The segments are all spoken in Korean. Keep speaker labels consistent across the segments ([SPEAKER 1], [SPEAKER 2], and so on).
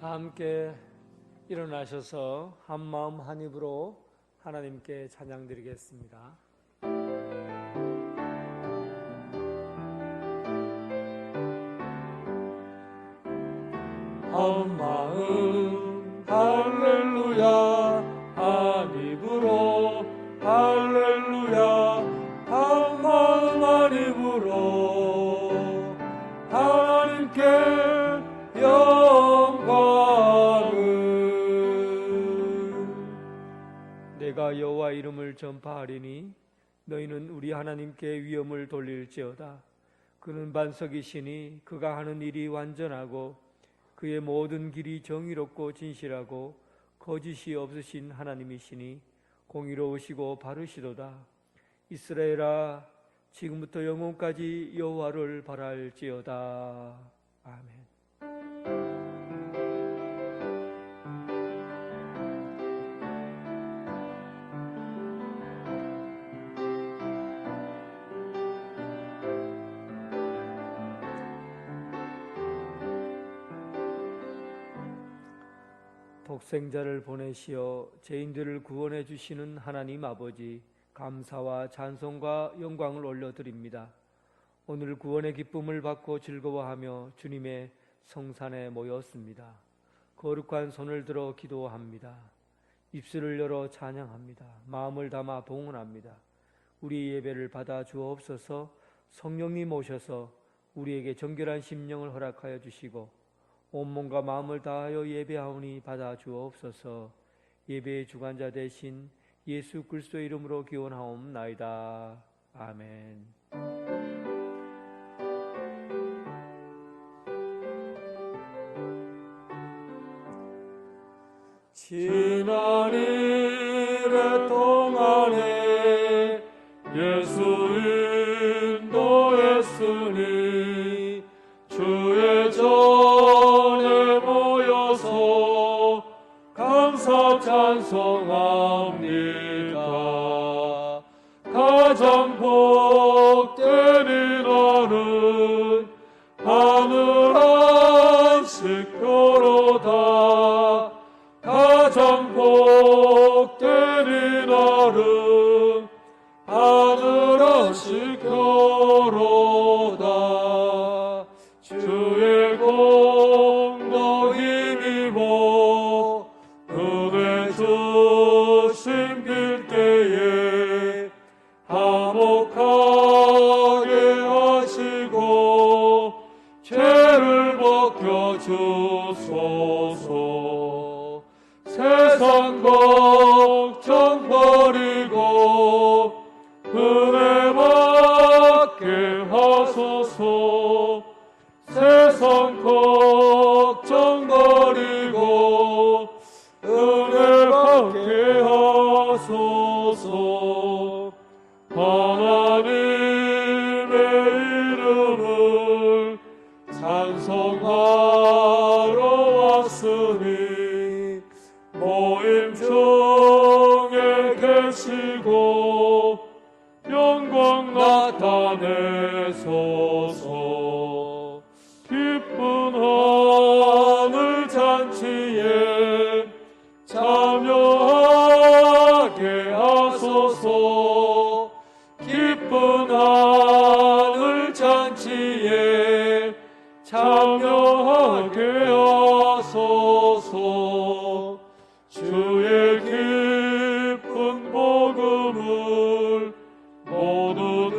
[SPEAKER 1] 다 함께 일어나셔서 한 마음 한 입으로 하나님께 찬양 드리겠습니다. 한 마음 할렐루야, 한 입으로 할렐루야, 한 마음 한 입으로 하나님께 영광을. 내가 여호와 이름을 전파하리니 너희는 우리 하나님께 위엄을 돌릴지어다. 그는 반석이시니 그가 하는 일이 완전하고 그의 모든 길이 정의롭고 진실하고 거짓이 없으신 하나님이시니 공의로우시고 바르시도다. 이스라엘아, 지금부터 영원까지 여호와를 바랄지어다. 아멘. 독생자를 보내시어 죄인들을 구원해 주시는 하나님 아버지, 감사와 찬송과 영광을 올려드립니다. 오늘 구원의 기쁨을 받고 즐거워하며 주님의 성산에 모였습니다. 거룩한 손을 들어 기도합니다. 입술을 열어 찬양합니다. 마음을 담아 봉헌합니다. 우리 예배를 받아 주옵소서. 성령님 오셔서 우리에게 정결한 심령을 허락하여 주시고 온몸과 마음을 다하여 예배하오니 받아 주옵소서. 예배의 주관자 되신 예수 그리스도의 이름으로 기원하옵나이다. 아멘. 지난 일의 동안에 예수 인도했으니 주의 전에 모여서 감사 찬송합니다. 가장 복된 이날은 하늘 안식교로다. 가장 복된 이날은 하늘 안식교로다. 주의 공도 힘입어 은혜 주심 길 때에 화목하게 하시고 죄를 벗겨주소서. 세상 걱정 버리고 은혜 받게 하소서. 세상 걱정 버리고 은혜 받게 하소서. 하나님의 이름을 찬송하러 왔으니 모임 중에 계시고 영광 나타내소서. 기쁜 하늘 잔치에 참여하게 하소서. 기쁜 하늘 잔치에 참여하게 하소서. 주의 기쁜 복음을 모두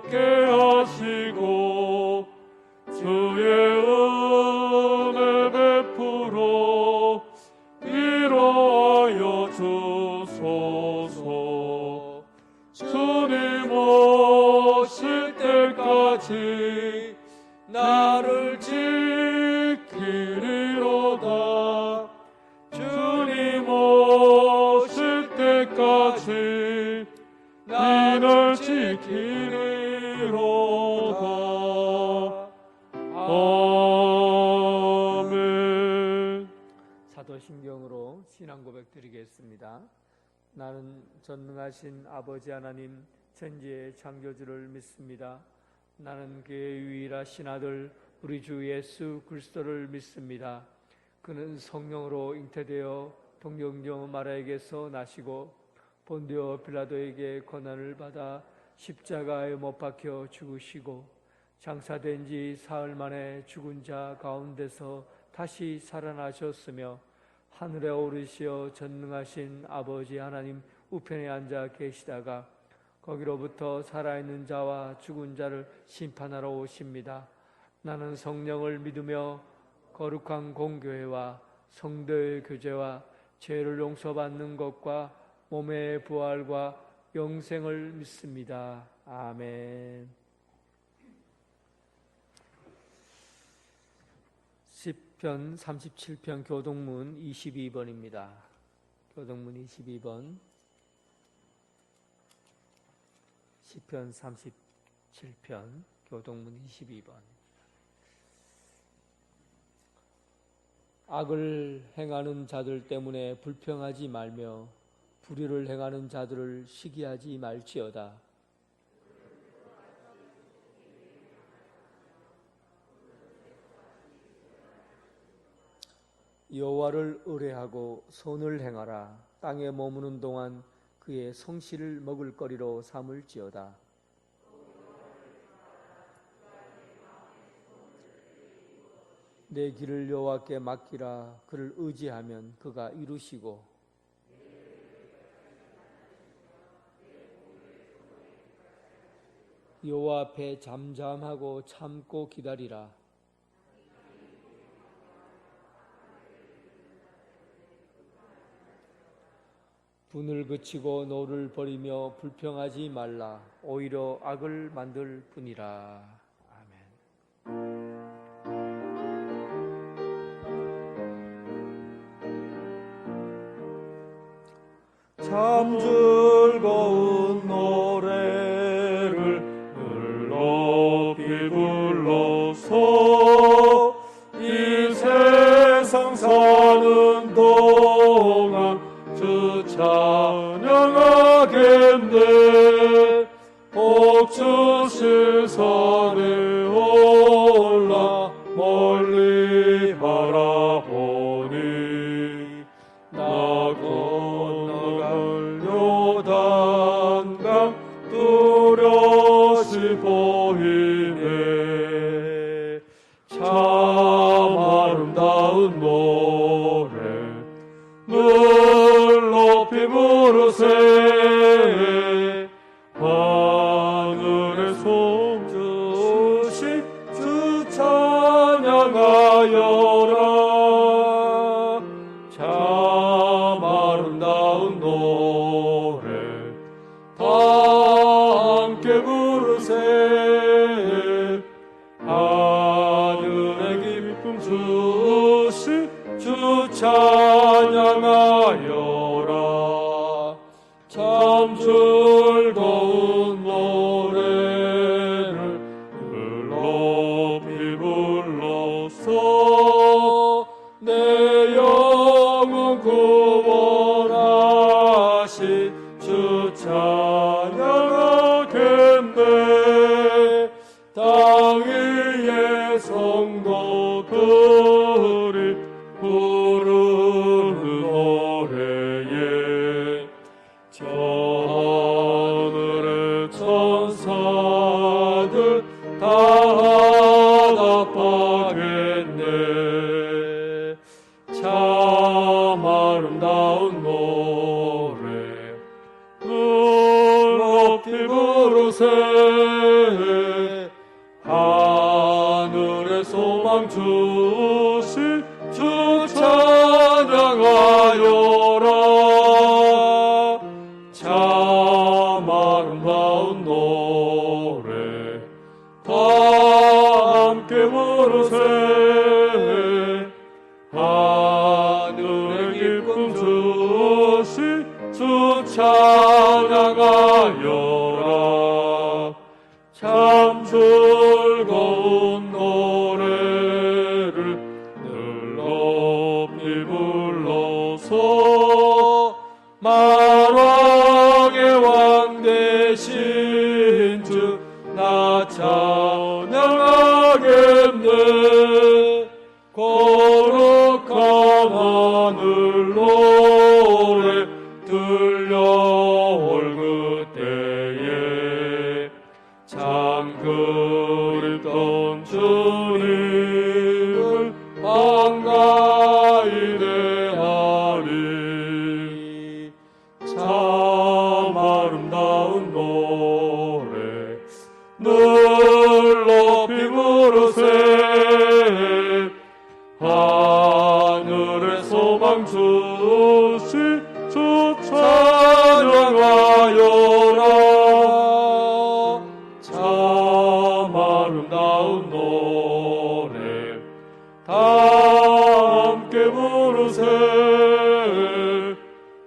[SPEAKER 1] 듣게 하시고 주의 은혜 베풀어 위로하여 주소서. 주님 오실 때까지 나를 지키리로다. 주님 오실 때까지 나를 지키리로다. 아멘. 사도신경으로 신앙 고백 드리겠습니다. 나는 전능하신 아버지 하나님 천지의 창조주를 믿습니다. 나는 그의 유일하신 아들 우리 주 예수 그리스도를 믿습니다. 그는 성령으로 잉태되어 동정녀 마리아에게서 나시고 본디오 빌라도에게 고난을 받아 십자가에 못 박혀 죽으시고 장사된 지 사흘 만에 죽은 자 가운데서 다시 살아나셨으며 하늘에 오르시어 전능하신 아버지 하나님 우편에 앉아 계시다가 거기로부터 살아있는 자와 죽은 자를 심판하러 오십니다. 나는 성령을 믿으며 거룩한 공교회와 성도의 교제와 죄를 용서받는 것과 몸의 부활과 영생을 믿습니다. 아멘. 시편 37편 교동문 22번입니다. 교동문 22번. 시편 37편 교동문 22번. 악을 행하는 자들 때문에 불평하지 말며 불의를 행하는 자들을 시기하지 말지어다. 여호와를 의뢰하고 선을 행하라. 땅에 머무는 동안 그의 성실을 먹을거리로 삼을지어다. 내 길을 여호와께 맡기라. 그를 의지하면 그가 이루시고 여호와 앞에 잠잠하고 참고 기다리라. 분을 그치고 노를 버리며 불평하지 말라. 오히려 악을 만들 뿐이라.
[SPEAKER 2] 참 즐거운 노래를 늘 높이 불러서 이 세상 사는 동안 주 찬양하겠네. 복 주실 산에 올라 멀리 바라보니 나 건너갈 요단강 뚜렷이 보이네. 참 아름다운 노래 늘 높이 부르세. 하늘의 송주시 주 찬양하여라. 참 아름다운 노래 다 함께 부르세. 하늘의 기쁨 주시 주 찬양하여라. 참 즐거운 노래를 늘 높이 불러서 내 영혼 구원하신 주 찬양하겠네. 땅 위의 성도들이 부르는 노래에 저 하늘의 천사들 다 답하겠네. 참 아름다운 노래 늘 높이 부르세. 하늘의 소망 주시 주 찬양하여라. 참 아름다운 노래 다 함께 부르세. 하늘의 기쁨 주시 주 찬양하여라. 참 즐거운 노래를 늘 높이 다 함께 부르세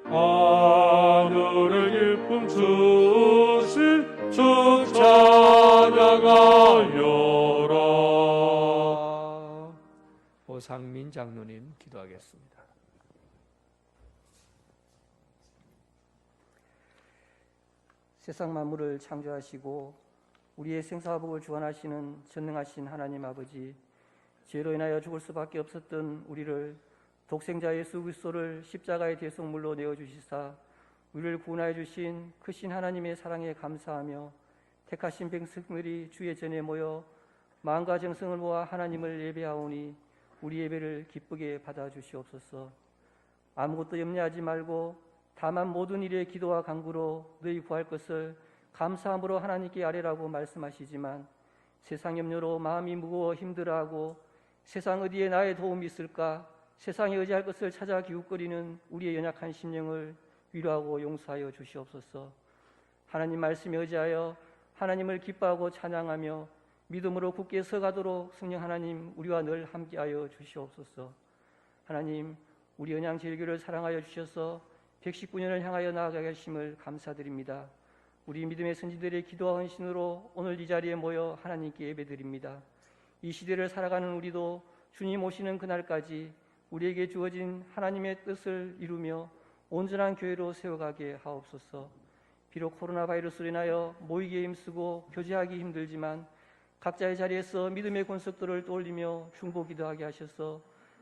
[SPEAKER 2] 하늘의 기쁨 주신 주 찬양하여라.
[SPEAKER 1] 오상민 장로님 기도하겠습니다.
[SPEAKER 3] 세상 만물을 창조하시고 우리의 생사복을 주관하시는 전능하신 하나님 아버지, 죄로 인하여 죽을 수밖에 없었던 우리를 독생자 예수 그리스도를 십자가의 대속물로 내어주시사 우리를 구원하여 주신 크신 하나님의 사랑에 감사하며 택하신 백성들이 주의 전에 모여 마음과 정성을 모아 하나님을 예배하오니 우리 예배를 기쁘게 받아주시옵소서. 아무것도 염려하지 말고 다만 모든 일에 기도와 간구로 너희 구할 것을 감사함으로 하나님께 아뢰라고 말씀하시지만 세상 염려로 마음이 무거워 힘들어하고 세상 어디에 나의 도움이 있을까, 세상에 의지할 것을 찾아 기웃거리는 우리의 연약한 심령을 위로하고 용서하여 주시옵소서. 하나님 말씀에 의지하여 하나님을 기뻐하고 찬양하며 믿음으로 굳게 서가도록 성령 하나님 우리와 늘 함께하여 주시옵소서. 하나님, 우리 언양제일교를 사랑하여 주셔서 119년을 향하여 나아가게 하심을 감사드립니다. 우리 믿음의 선지들의 기도와 헌신으로 오늘 이 자리에 모여 하나님께 예배드립니다. 이 시대를 살아가는 우리도 주님 오시는 그날까지 우리에게 주어진 하나님의 뜻을 이루며 온전한 교회로 세워가게 하옵소서. 비록 코로나 바이러스로 인하여 모이기에 힘쓰고 교제하기 힘들지만 각자의 자리에서 믿음의 권속도를 떠올리며 중보기도하게 하셔서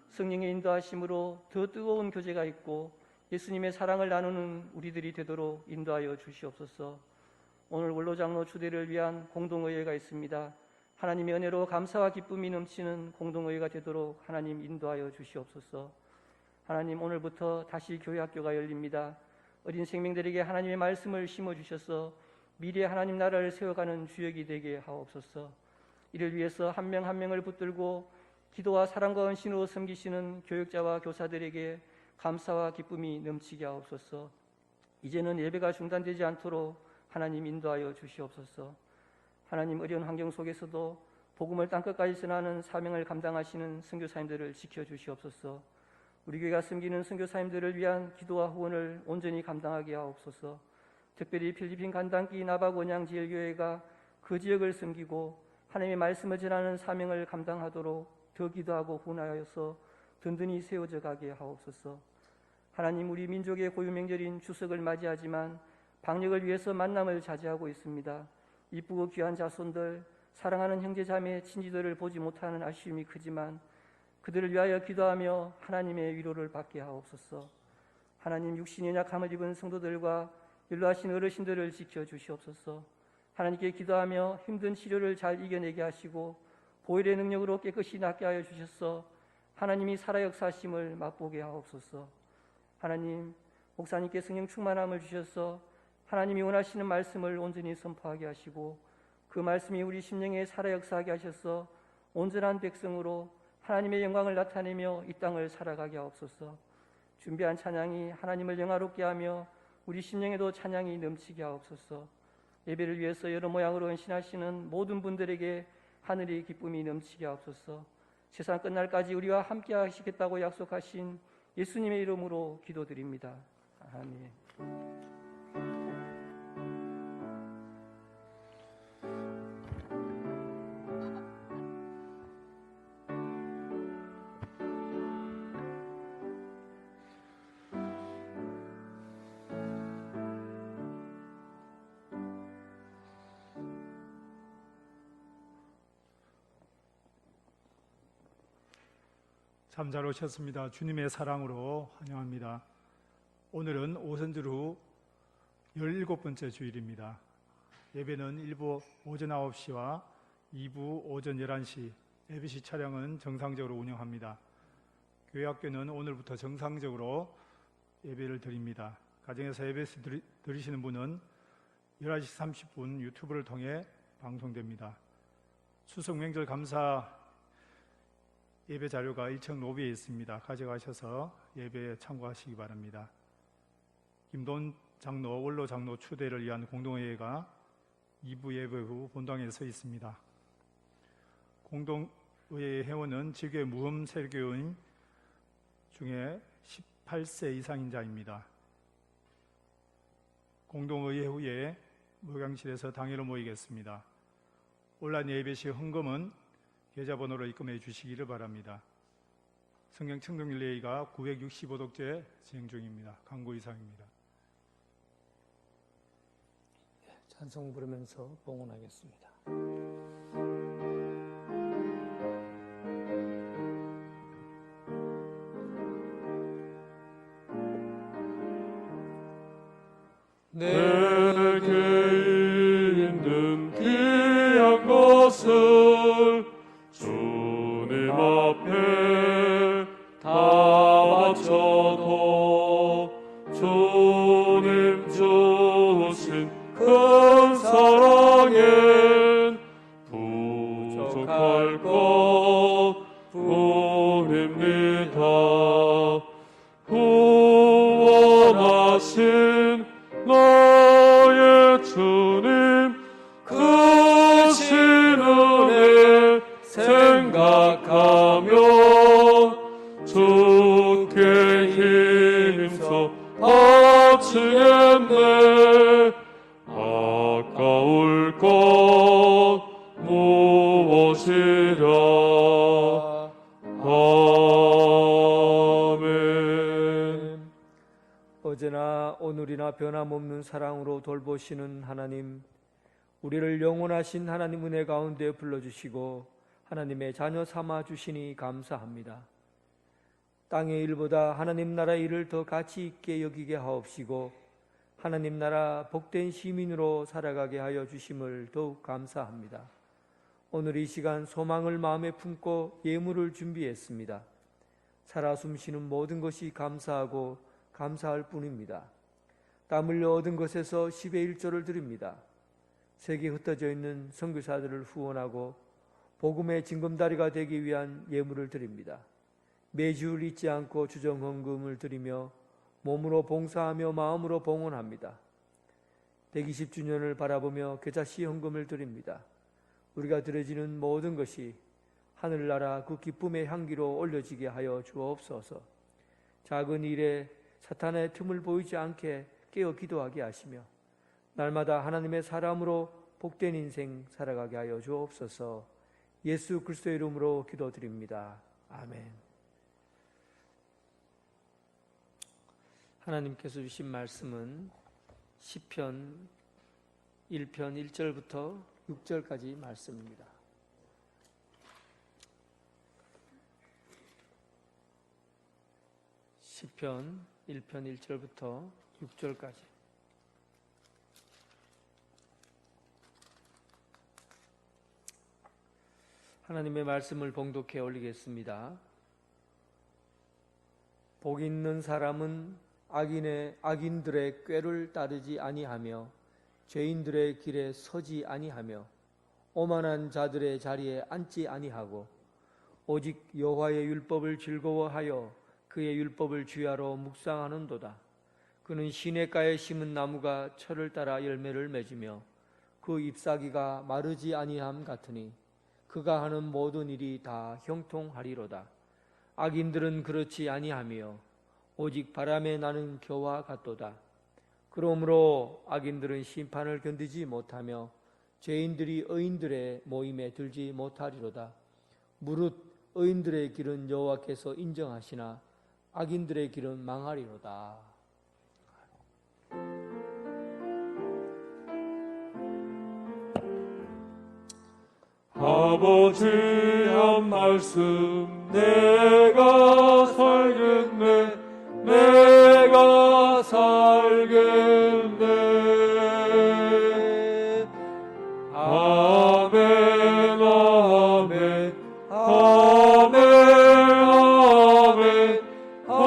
[SPEAKER 3] 성령의 인도하심으로 더 뜨거운 교제가 있고 예수님의 사랑을 나누는 우리들이 되도록 인도하여 주시옵소서. 오늘 원로장로 추대를 위한 공동의회가 있습니다. 하나님의 은혜로 감사와 기쁨이 넘치는 공동의회가 되도록 하나님 인도하여 주시옵소서. 하나님, 오늘부터 다시 교회학교가 열립니다. 어린 생명들에게 하나님의 말씀을 심어주셔서 미래 하나님 나라를 세워가는 주역이 되게 하옵소서. 이를 위해서 한 명 한 명을 붙들고 기도와 사랑과 헌신으로 섬기시는 교육자와 교사들에게 감사와 기쁨이 넘치게 하옵소서. 이제는 예배가 중단되지 않도록 하나님 인도하여 주시옵소서. 하나님, 어려운 환경 속에서도 복음을 땅끝까지 전하는 사명을 감당하시는 선교사님들을 지켜주시옵소서. 우리 교회가 섬기는 선교사님들을 위한 기도와 후원을 온전히 감당하게 하옵소서. 특별히 필리핀 간단기 나박 원양지엘교회가 그 지역을 섬기고 하나님의 말씀을 전하는 사명을 감당하도록 더 기도하고 후원하여서 든든히 세워져 가게 하옵소서. 하나님, 우리 민족의 고유명절인 추석을 맞이하지만 방역을 위해서 만남을 자제하고 있습니다. 이쁘고 귀한 자손들, 사랑하는 형제자매, 친지들을 보지 못하는 아쉬움이 크지만 그들을 위하여 기도하며 하나님의 위로를 받게 하옵소서. 하나님, 육신의 약함을 입은 성도들과 연로하신 어르신들을 지켜주시옵소서. 하나님께 기도하며 힘든 치료를 잘 이겨내게 하시고 보혈의 능력으로 깨끗이 낫게 하여 주셔서 하나님이 살아 역사하심을 맛보게 하옵소서. 하나님, 목사님께 성령 충만함을 주셔서 하나님이 원하시는 말씀을 온전히 선포하게 하시고 그 말씀이 우리 심령에 살아 역사하게 하셔서 온전한 백성으로 하나님의 영광을 나타내며 이 땅을 살아가게 하옵소서. 준비한 찬양이 하나님을 영화롭게 하며 우리 심령에도 찬양이 넘치게 하옵소서. 예배를 위해서 여러 모양으로 헌신하시는 모든 분들에게 하늘의 기쁨이 넘치게 하옵소서. 세상 끝날까지 우리와 함께 하시겠다고 약속하신 예수님의 이름으로 기도드립니다. 아멘.
[SPEAKER 4] 참 잘 오셨습니다. 주님의 사랑으로 환영합니다. 오늘은 오선절 후 17번째 주일입니다. 예배는 1부 오전 9시와 2부 오전 11시, 예배시 차량은 정상적으로 운영합니다. 교회학교는 오늘부터 정상적으로 예배를 드립니다. 가정에서 예배 들으시는 분은 11시 30분 유튜브를 통해 방송됩니다. 추석 명절 감사 예배 자료가 1층 로비에 있습니다. 가져가셔서 예배에 참고하시기 바랍니다. 김돈 장로, 원로 장로 추대를 위한 공동회의가 2부 예배 후 본당에 서 있습니다. 의회 회원은 지교회 무흠 세교인 중에 18세 이상인 자입니다. 공동의회 후에 목양실에서 당회로 모이겠습니다. 온라인 예배 시 헌금은 계좌번호로 입금해 주시기를 바랍니다. 성경 청동 릴레이가 965독재 진행 중입니다. 광고 이상입니다.
[SPEAKER 1] 찬송 부르면서 봉헌하겠습니다.
[SPEAKER 2] 내게 있는 귀한 것을 주님 앞에 다 바쳐도 주님 주신 큰 사랑엔 부족할 것 뿐입니다. 후원하신 나의 주님 크신 은혜 생각하며 주께 힘써 바치겠네. 아까울 것 무엇이랴. 아멘.
[SPEAKER 1] 어제나 오늘이나 변함없는 사랑으로 돌보시는 하나님, 우리를 영원하신 하나님 은혜 가운데 불러주시고 하나님의 자녀 삼아 주시니 감사합니다. 땅의 일보다 하나님 나라의 일을 더 가치 있게 여기게 하옵시고 하나님 나라 복된 시민으로 살아가게 하여 주심을 더욱 감사합니다. 오늘 이 시간 소망을 마음에 품고 예물을 준비했습니다. 살아 숨쉬는 모든 것이 감사하고 감사할 뿐입니다. 땀 흘려 얻은 것에서 10의 1조를 드립니다. 세계에 흩어져 있는 선교사들을 후원하고 복음의 징검다리가 되기 위한 예물을 드립니다. 매주 잊지 않고 주정 헌금을 드리며 몸으로 봉사하며 마음으로 봉헌합니다. 120주년을 바라보며 계좌시 헌금을 드립니다. 우리가 드려지는 모든 것이 하늘나라 그 기쁨의 향기로 올려지게 하여 주옵소서. 작은 일에 사탄의 틈을 보이지 않게 깨어 기도하게 하시며 날마다 하나님의 사람으로 복된 인생 살아가게 하여 주옵소서. 예수 그리스도의 이름으로 기도드립니다. 아멘. 하나님께서 주신 말씀은 시편 1편 1절부터 6절까지 말씀입니다. 시편 1편 1절부터 6절까지. 하나님의 말씀을 봉독해 올리겠습니다. 복 있는 사람은 악인들의 꾀를 따르지 아니하며 죄인들의 길에 서지 아니하며 오만한 자들의 자리에 앉지 아니하고 오직 여호와의 율법을 즐거워하여 그의 율법을 주야로 묵상하는도다. 그는 시냇가에 심은 나무가 철을 따라 열매를 맺으며 그 잎사귀가 마르지 아니함 같으니 그가 하는 모든 일이 다 형통하리로다. 악인들은 그렇지 아니하며 오직 바람에 나는 겨와 같도다. 그러므로 악인들은 심판을 견디지 못하며 죄인들이 의인들의 모임에 들지 못하리로다. 무릇 의인들의 길은 여호와께서 인정하시나 악인들의 길은 망하리로다.
[SPEAKER 2] 아버지 한 말씀 내가 살겠네. 내가 살겠네. 아멘 아멘 아멘 아멘 아멘.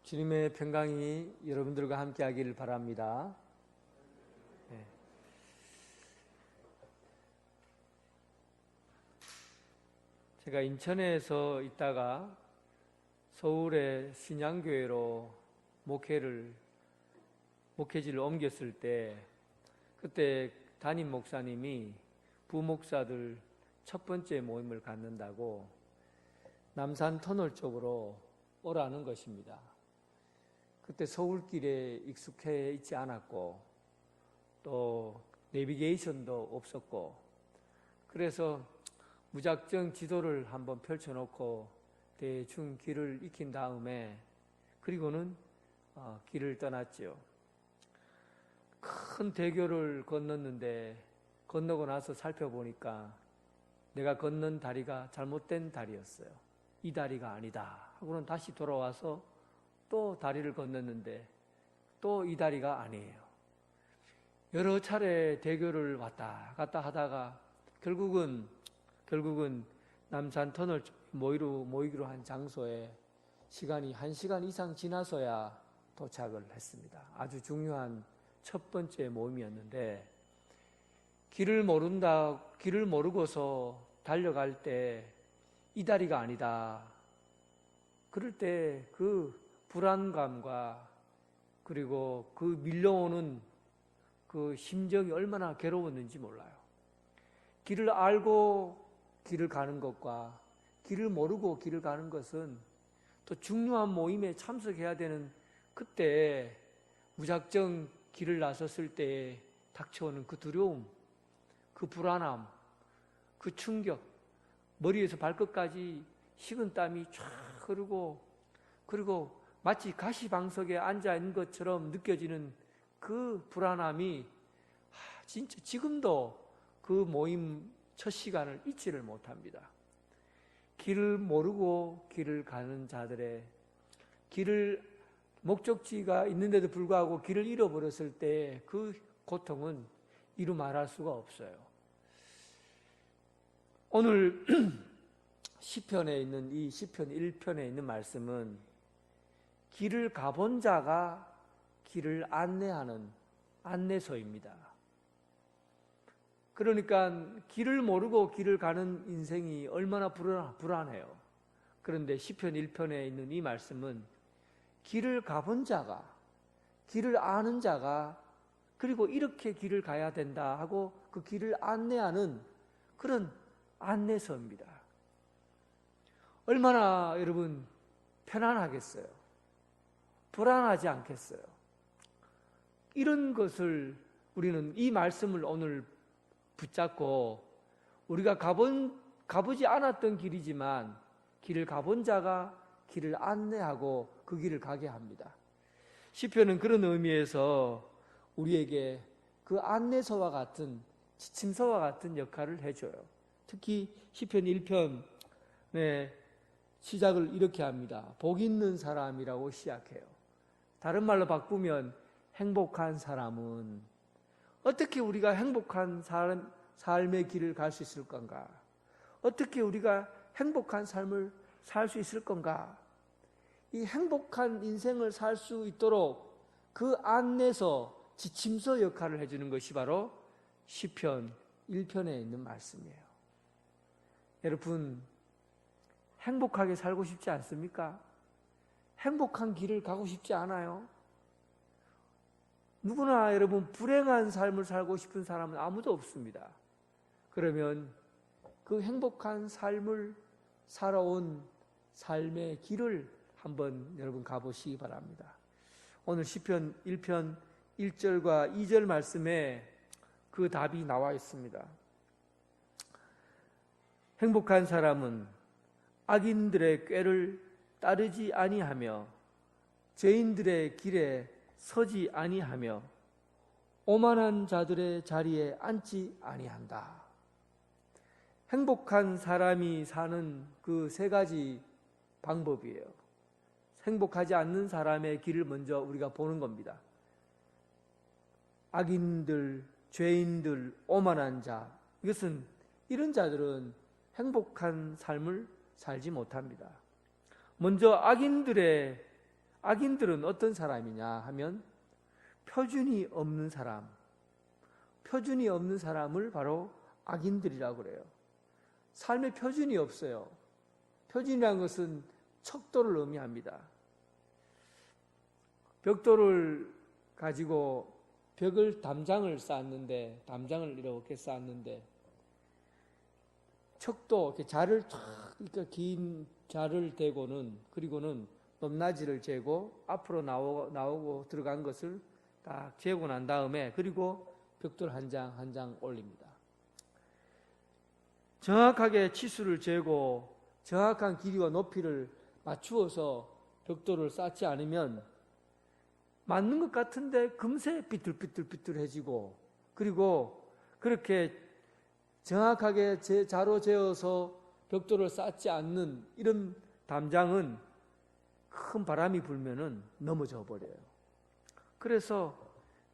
[SPEAKER 1] 주님의 평강이 여러분들과 함께 하기를 바랍니다. 네. 제가 인천에서 있다가 서울의 신양교회로 목회지를 옮겼을 때, 그때 담임 목사님이 부목사들 첫 번째 모임을 갖는다고 남산 터널 쪽으로 오라는 것입니다. 그때 서울길에 익숙해 있지 않았고 또 내비게이션도 없었고, 그래서 무작정 지도를 한번 펼쳐놓고 대충 길을 익힌 다음에 그리고는 길을 떠났지요. 큰 대교를 건넜는데 건너고 나서 살펴보니까 내가 건넌 다리가 잘못된 다리였어요. 이 다리가 아니다 하고는 다시 돌아와서 또 다리를 건넜는데 또 이 다리가 아니에요. 여러 차례 대교를 왔다 갔다 하다가 결국은 남산 터널 쪽 모이기로 한 장소에 시간이 1시간 이상 지나서야 도착을 했습니다. 아주 중요한 첫 번째 모임이었는데, 길을 모르고서 달려갈 때 이 다리가 아니다. 그럴 때 그 불안감과 그리고 그 밀려오는 그 심정이 얼마나 괴로웠는지 몰라요. 길을 알고 길을 가는 것과 길을 모르고 길을 가는 것은 또 중요한 모임에 참석해야 되는 그때 무작정 길을 나섰을 때 닥쳐오는 그 두려움, 그 불안함, 그 충격, 머리에서 발끝까지 식은 땀이 쫙 흐르고, 그리고 마치 가시방석에 앉아있는 것처럼 느껴지는 그 불안함이 진짜 지금도 그 모임 첫 시간을 잊지를 못합니다. 길을 모르고 길을 가는 자들의 목적지가 있는데도 불구하고 길을 잃어버렸을 때 그 고통은 이루 말할 수가 없어요. 오늘 시편에 있는 이 시편 1편에 있는 말씀은 길을 가본 자가 길을 안내하는 안내서입니다. 그러니까 길을 모르고 길을 가는 인생이 얼마나 불안해요. 그런데 시편 1편에 있는 이 말씀은 길을 가본 자가, 길을 아는 자가, 그리고 이렇게 길을 가야 된다 하고 그 길을 안내하는 그런 안내서입니다. 얼마나 여러분 편안하겠어요? 불안하지 않겠어요? 이런 것을 우리는 이 말씀을 오늘 붙잡고 우리가 가보지 않았던 길이지만 길을 가본 자가 길을 안내하고 그 길을 가게 합니다. 시편은 그런 의미에서 우리에게 그 안내서와 같은 지침서와 같은 역할을 해줘요. 특히 시편 1편의 시작을 이렇게 합니다. 복 있는 사람이라고 시작해요. 다른 말로 바꾸면 행복한 사람은, 어떻게 우리가 행복한 삶의 길을 갈 수 있을 건가? 어떻게 우리가 행복한 삶을 살 수 있을 건가? 이 행복한 인생을 살 수 있도록 그 안내서, 지침서 역할을 해주는 것이 바로 시편 1편에 있는 말씀이에요. 여러분, 행복하게 살고 싶지 않습니까? 행복한 길을 가고 싶지 않아요? 누구나 여러분 불행한 삶을 살고 싶은 사람은 아무도 없습니다. 그러면 그 행복한 삶을 살아온 삶의 길을 한번 여러분 가보시기 바랍니다. 오늘 시편 1편 1절과 2절 말씀에 그 답이 나와 있습니다. 행복한 사람은 악인들의 꾀를 따르지 아니하며 죄인들의 길에 서지 아니하며 오만한 자들의 자리에 앉지 아니한다. 행복한 사람이 사는 그 세 가지 방법이에요. 행복하지 않는 사람의 길을 먼저 우리가 보는 겁니다. 악인들, 죄인들, 오만한 자, 이것은 이런 자들은 행복한 삶을 살지 못합니다. 먼저 악인들의 악인들은 어떤 사람이냐 하면 표준이 없는 사람, 표준이 없는 사람을 바로 악인들이라고 그래요. 삶에 표준이 없어요. 표준이라는 것은 척도를 의미합니다. 벽돌을 가지고 벽을 담장을 쌓았는데, 담장을 이렇게 쌓았는데 척도, 이렇게 자를 그러니까 긴 자를 대고는, 그리고는 높낮이를 재고 앞으로 나오고 들어간 것을 딱 재고 난 다음에, 그리고 벽돌 한 장 한 장 올립니다. 정확하게 치수를 재고 정확한 길이와 높이를 맞추어서 벽돌을 쌓지 않으면 맞는 것 같은데 금세 삐뚤삐뚤삐뚤해지고, 그리고 그렇게 정확하게 자로 재어서 벽돌을 쌓지 않는 이런 담장은 큰 바람이 불면은 넘어져 버려요. 그래서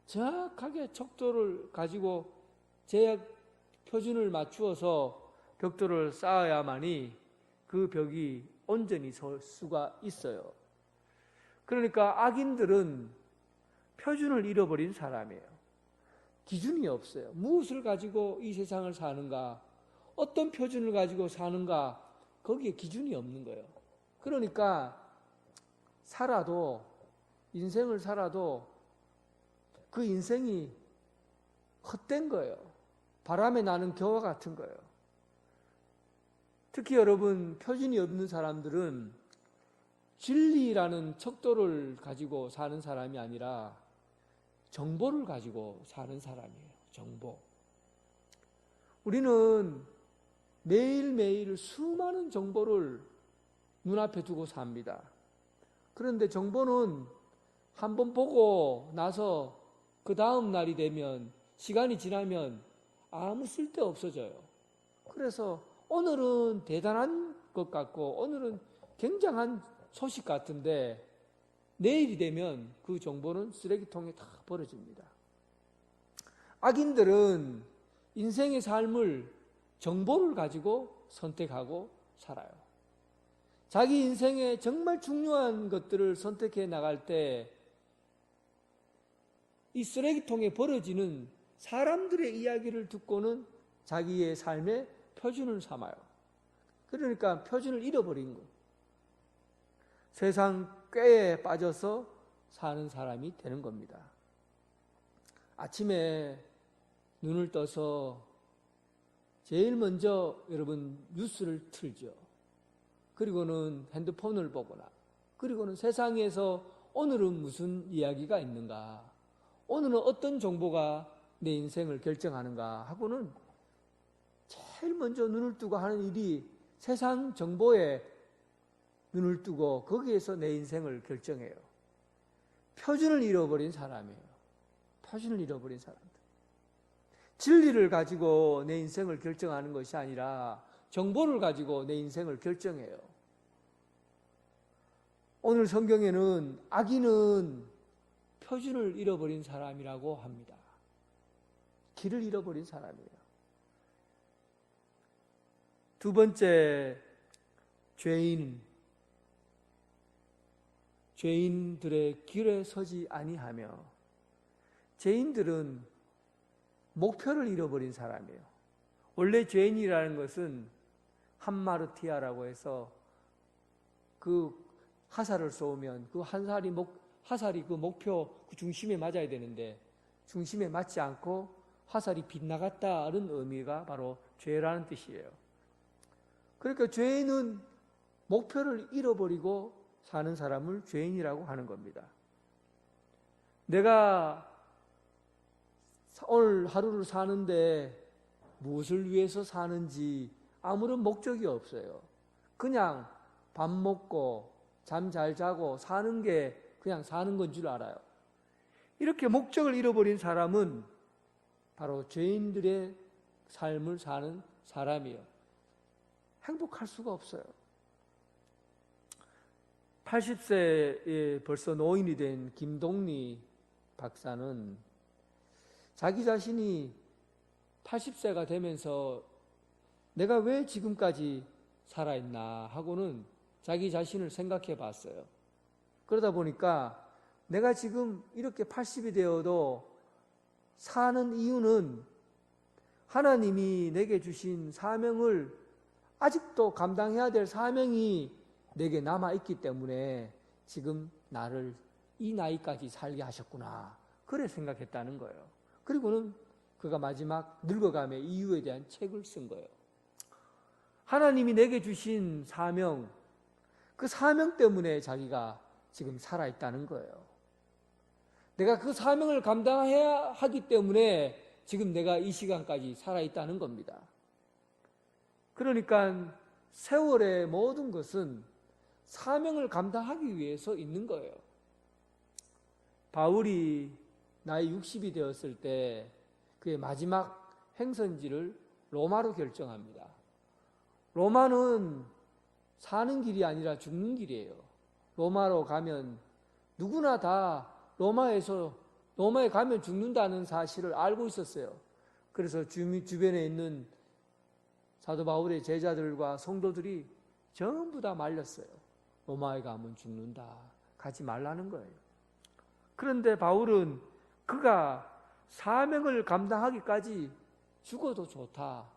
[SPEAKER 1] 정확하게 척도를 가지고 제약 표준을 맞추어서 벽돌을 쌓아야만이 그 벽이 온전히 설 수가 있어요. 그러니까 악인들은 표준을 잃어버린 사람이에요. 기준이 없어요. 무엇을 가지고 이 세상을 사는가, 어떤 표준을 가지고 사는가, 거기에 기준이 없는 거예요. 그러니까 인생을 살아도 그 인생이 헛된 거예요. 바람에 나는 겨와 같은 거예요. 특히 여러분, 표준이 없는 사람들은 진리라는 척도를 가지고 사는 사람이 아니라 정보를 가지고 사는 사람이에요. 정보. 우리는 매일매일 수많은 정보를 눈앞에 두고 삽니다. 그런데 정보는 한번 보고 나서 그 다음 날이 되면, 시간이 지나면 아무 쓸데 없어져요. 그래서 오늘은 대단한 것 같고, 오늘은 굉장한 소식 같은데 내일이 되면 그 정보는 쓰레기통에 다 버려집니다. 악인들은 인생의 삶을 정보를 가지고 선택하고 살아요. 자기 인생에 정말 중요한 것들을 선택해 나갈 때 이 쓰레기통에 버려지는 사람들의 이야기를 듣고는 자기의 삶의 표준을 삼아요. 그러니까 표준을 잃어버린 거예요. 세상 꾀에 빠져서 사는 사람이 되는 겁니다. 아침에 눈을 떠서 제일 먼저 여러분 뉴스를 틀죠. 그리고는 핸드폰을 보거나, 그리고는 세상에서 오늘은 무슨 이야기가 있는가, 오늘은 어떤 정보가 내 인생을 결정하는가 하고는 제일 먼저 눈을 뜨고 하는 일이 세상 정보에 눈을 뜨고 거기에서 내 인생을 결정해요. 표준을 잃어버린 사람이에요. 표준을 잃어버린 사람들. 진리를 가지고 내 인생을 결정하는 것이 아니라 정보를 가지고 내 인생을 결정해요. 오늘 성경에는 악인은 표준을 잃어버린 사람이라고 합니다. 길을 잃어버린 사람이에요. 두 번째, 죄인들의 길에 서지 아니하며, 죄인들은 목표를 잃어버린 사람이에요. 원래 죄인이라는 것은 한마르티아라고 해서 그 화살을 쏘면 그 화살이 그 목표 그 중심에 맞아야 되는데 중심에 맞지 않고 화살이 빗나갔다는 의미가 바로 죄라는 뜻이에요. 그러니까 죄인은 목표를 잃어버리고 사는 사람을 죄인이라고 하는 겁니다. 내가 오늘 하루를 사는데 무엇을 위해서 사는지 아무런 목적이 없어요. 그냥 밥 먹고 잠 잘 자고 사는 게 그냥 사는 건 줄 알아요. 이렇게 목적을 잃어버린 사람은 바로 죄인들의 삶을 사는 사람이에요. 행복할 수가 없어요. 80세에 벌써 노인이 된 김동리 박사는 자기 자신이 80세가 되면서 내가 왜 지금까지 살아있나 하고는 자기 자신을 생각해 봤어요. 그러다 보니까 내가 지금 이렇게 80이 되어도 사는 이유는 하나님이 내게 주신 사명을 아직도 감당해야 될 사명이 내게 남아있기 때문에 지금 나를 이 나이까지 살게 하셨구나. 그래 생각했다는 거예요. 그리고는 그가 마지막 늙어감의 이유에 대한 책을 쓴 거예요. 하나님이 내게 주신 사명, 그 사명 때문에 자기가 지금 살아있다는 거예요. 내가 그 사명을 감당해야 하기 때문에 지금 내가 이 시간까지 살아있다는 겁니다. 그러니까 세월의 모든 것은 사명을 감당하기 위해서 있는 거예요. 바울이 나이 60이 되었을 때 그의 마지막 행선지를 로마로 결정합니다. 로마는 사는 길이 아니라 죽는 길이에요. 로마로 가면 누구나 다 로마에 가면 죽는다는 사실을 알고 있었어요. 그래서 주변에 있는 사도 바울의 제자들과 성도들이 전부 다 말렸어요. 로마에 가면 죽는다. 가지 말라는 거예요. 그런데 바울은 그가 사명을 감당하기까지 죽어도 좋다.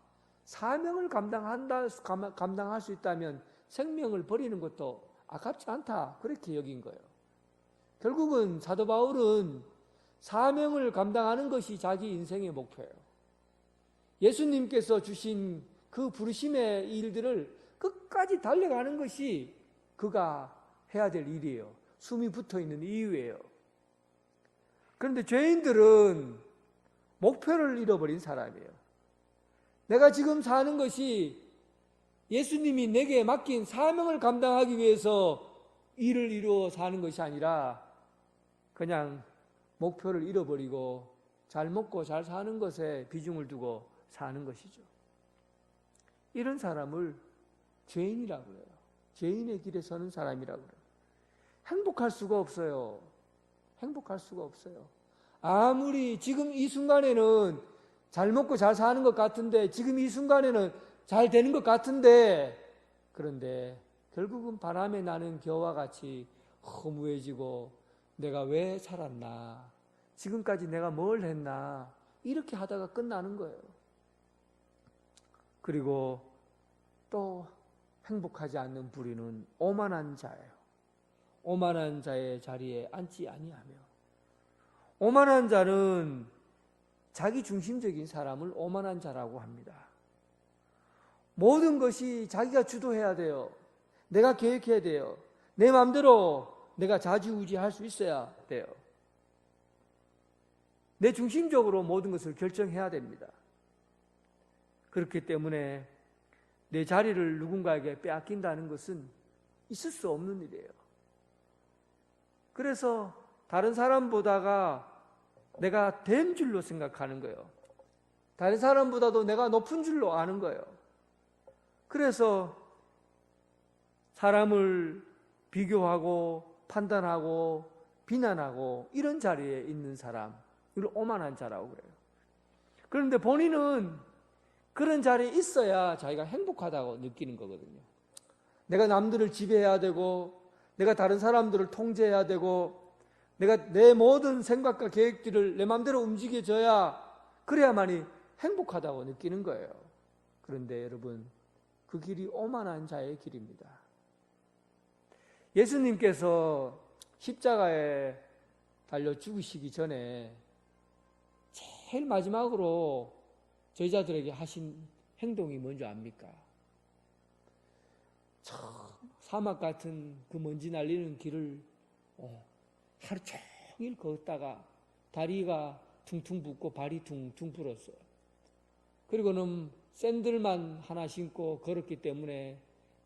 [SPEAKER 1] 사명을 감당할 수 있다면 생명을 버리는 것도 아깝지 않다. 그렇게 여긴 거예요. 결국은 사도 바울은 사명을 감당하는 것이 자기 인생의 목표예요. 예수님께서 주신 그 부르심의 일들을 끝까지 달려가는 것이 그가 해야 될 일이에요. 숨이 붙어 있는 이유예요. 그런데 죄인들은 목표를 잃어버린 사람이에요. 내가 지금 사는 것이 예수님이 내게 맡긴 사명을 감당하기 위해서 일을 이루어 사는 것이 아니라 그냥 목표를 잃어버리고 잘 먹고 잘 사는 것에 비중을 두고 사는 것이죠. 이런 사람을 죄인이라고 그래요. 죄인의 길에 서는 사람이라고 그래요. 행복할 수가 없어요. 행복할 수가 없어요. 아무리 지금 이 순간에는 잘 먹고 잘 사는 것 같은데, 지금 이 순간에는 잘 되는 것 같은데, 그런데 결국은 바람에 나는 겨와 같이 허무해지고 내가 왜 살았나, 지금까지 내가 뭘 했나, 이렇게 하다가 끝나는 거예요. 그리고 또 행복하지 않는 부류는 오만한 자예요. 오만한 자의 자리에 앉지 아니하며, 오만한 자는 자기 중심적인 사람을 오만한 자라고 합니다. 모든 것이 자기가 주도해야 돼요. 내가 계획해야 돼요. 내 마음대로 내가 좌지우지할 수 있어야 돼요. 내 중심적으로 모든 것을 결정해야 됩니다. 그렇기 때문에 내 자리를 누군가에게 빼앗긴다는 것은 있을 수 없는 일이에요. 그래서 다른 사람보다가 내가 된 줄로 생각하는 거예요. 다른 사람보다도 내가 높은 줄로 아는 거예요. 그래서 사람을 비교하고 판단하고 비난하고 이런 자리에 있는 사람, 이걸 오만한 자라고 그래요. 그런데 본인은 그런 자리에 있어야 자기가 행복하다고 느끼는 거거든요. 내가 남들을 지배해야 되고, 내가 다른 사람들을 통제해야 되고, 내가 내 모든 생각과 계획들을 내 마음대로 움직여줘야, 그래야만이 행복하다고 느끼는 거예요. 그런데 여러분, 그 길이 오만한 자의 길입니다. 예수님께서 십자가에 달려 죽으시기 전에 제일 마지막으로 제자들에게 하신 행동이 뭔지 압니까? 사막 같은 그 먼지 날리는 길을 하루 종일 걷다가 다리가 퉁퉁 붓고 발이 퉁퉁 불었어요. 그리고는 샌들만 하나 신고 걸었기 때문에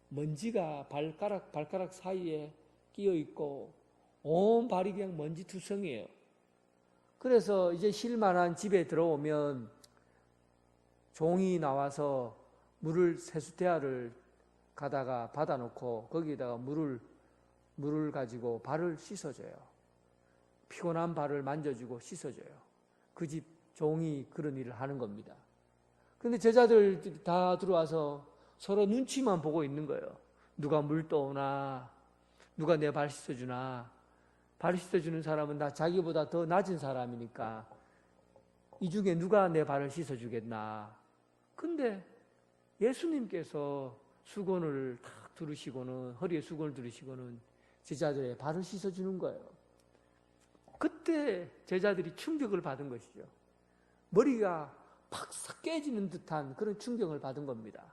[SPEAKER 1] 먼지가 발가락 사이에 끼어 있고 온 발이 그냥 먼지 투성이에요. 그래서 이제 쉴만한 집에 들어오면 종이 나와서 세수대야를 가다가 받아놓고 거기에다가 물을 가지고 발을 씻어줘요. 피곤한 발을 만져주고 씻어줘요. 그 집 종이 그런 일을 하는 겁니다. 그런데 제자들 다 들어와서 서로 눈치만 보고 있는 거예요. 누가 물 떠오나, 누가 내 발 씻어주나? 발 씻어주는 사람은 나 자기보다 더 낮은 사람이니까 이 중에 누가 내 발을 씻어주겠나? 근데 예수님께서 수건을 탁 두르시고는, 허리에 수건을 두르시고는 제자들의 발을 씻어주는 거예요. 그때 제자들이 충격을 받은 것이죠. 머리가 팍 깨지는 듯한 그런 충격을 받은 겁니다.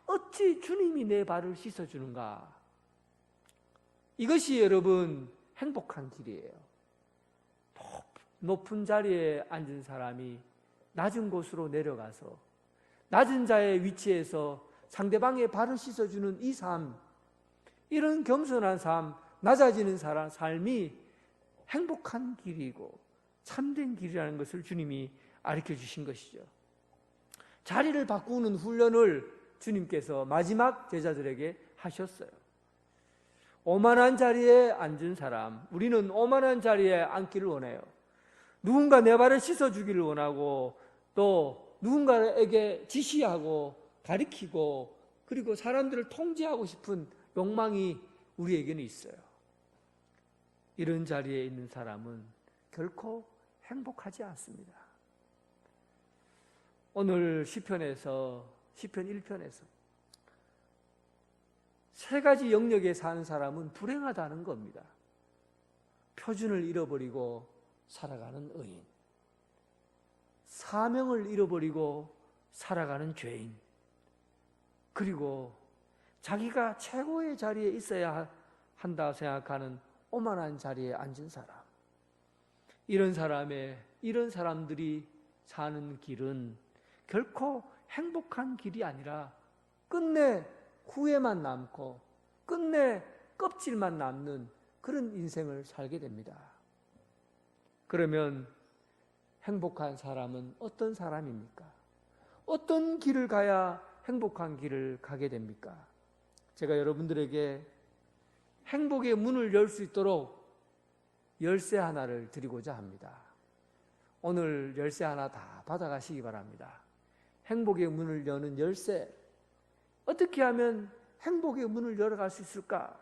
[SPEAKER 1] 어찌 주님이 내 발을 씻어주는가? 이것이 여러분 행복한 길이에요. 높은 자리에 앉은 사람이 낮은 곳으로 내려가서 낮은 자의 위치에서 상대방의 발을 씻어주는 이 삶, 이런 겸손한 삶, 낮아지는 삶이 행복한 길이고 참된 길이라는 것을 주님이 가르쳐 주신 것이죠. 자리를 바꾸는 훈련을 주님께서 마지막 제자들에게 하셨어요. 오만한 자리에 앉은 사람, 우리는 오만한 자리에 앉기를 원해요. 누군가 내 발을 씻어주기를 원하고 또 누군가에게 지시하고 가리키고 그리고 사람들을 통제하고 싶은 욕망이 우리에게는 있어요. 이런 자리에 있는 사람은 결코 행복하지 않습니다. 오늘 시편 1편에서 세 가지 영역에 사는 사람은 불행하다는 겁니다. 표준을 잃어버리고 살아가는 의인, 사명을 잃어버리고 살아가는 죄인, 그리고 자기가 최고의 자리에 있어야 한다 생각하는 오만한 자리에 앉은 사람. 이런 사람들이 사는 길은 결코 행복한 길이 아니라 끝내 후회만 남고 끝내 껍질만 남는 그런 인생을 살게 됩니다. 그러면 행복한 사람은 어떤 사람입니까? 어떤 길을 가야 행복한 길을 가게 됩니까? 제가 여러분들에게 행복의 문을 열 수 있도록 열쇠 하나를 드리고자 합니다. 오늘 열쇠 하나 다 받아가시기 바랍니다. 행복의 문을 여는 열쇠, 어떻게 하면 행복의 문을 열어갈 수 있을까?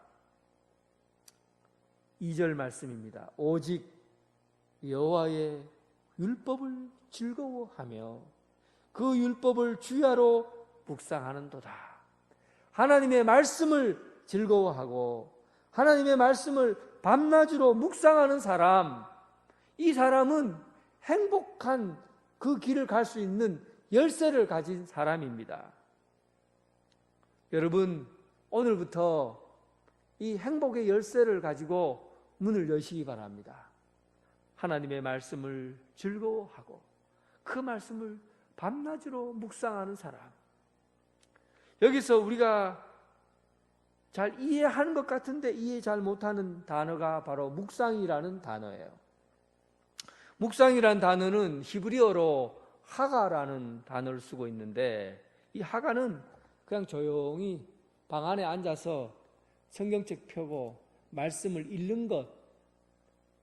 [SPEAKER 1] 2절 말씀입니다. 오직 여호와의 율법을 즐거워하며 그 율법을 주야로 묵상하는도다. 하나님의 말씀을 즐거워하고 하나님의 말씀을 밤낮으로 묵상하는 사람, 이 사람은 행복한 그 길을 갈 수 있는 열쇠를 가진 사람입니다. 여러분, 오늘부터 이 행복의 열쇠를 가지고 문을 여시기 바랍니다. 하나님의 말씀을 즐거워하고 그 말씀을 밤낮으로 묵상하는 사람. 여기서 우리가 잘 이해하는 것 같은데 이해 잘 못하는 단어가 바로 묵상이라는 단어예요. 묵상이라는 단어는 히브리어로 하가라는 단어를 쓰고 있는데, 이 하가는 그냥 조용히 방 안에 앉아서 성경책 펴고 말씀을 읽는 것,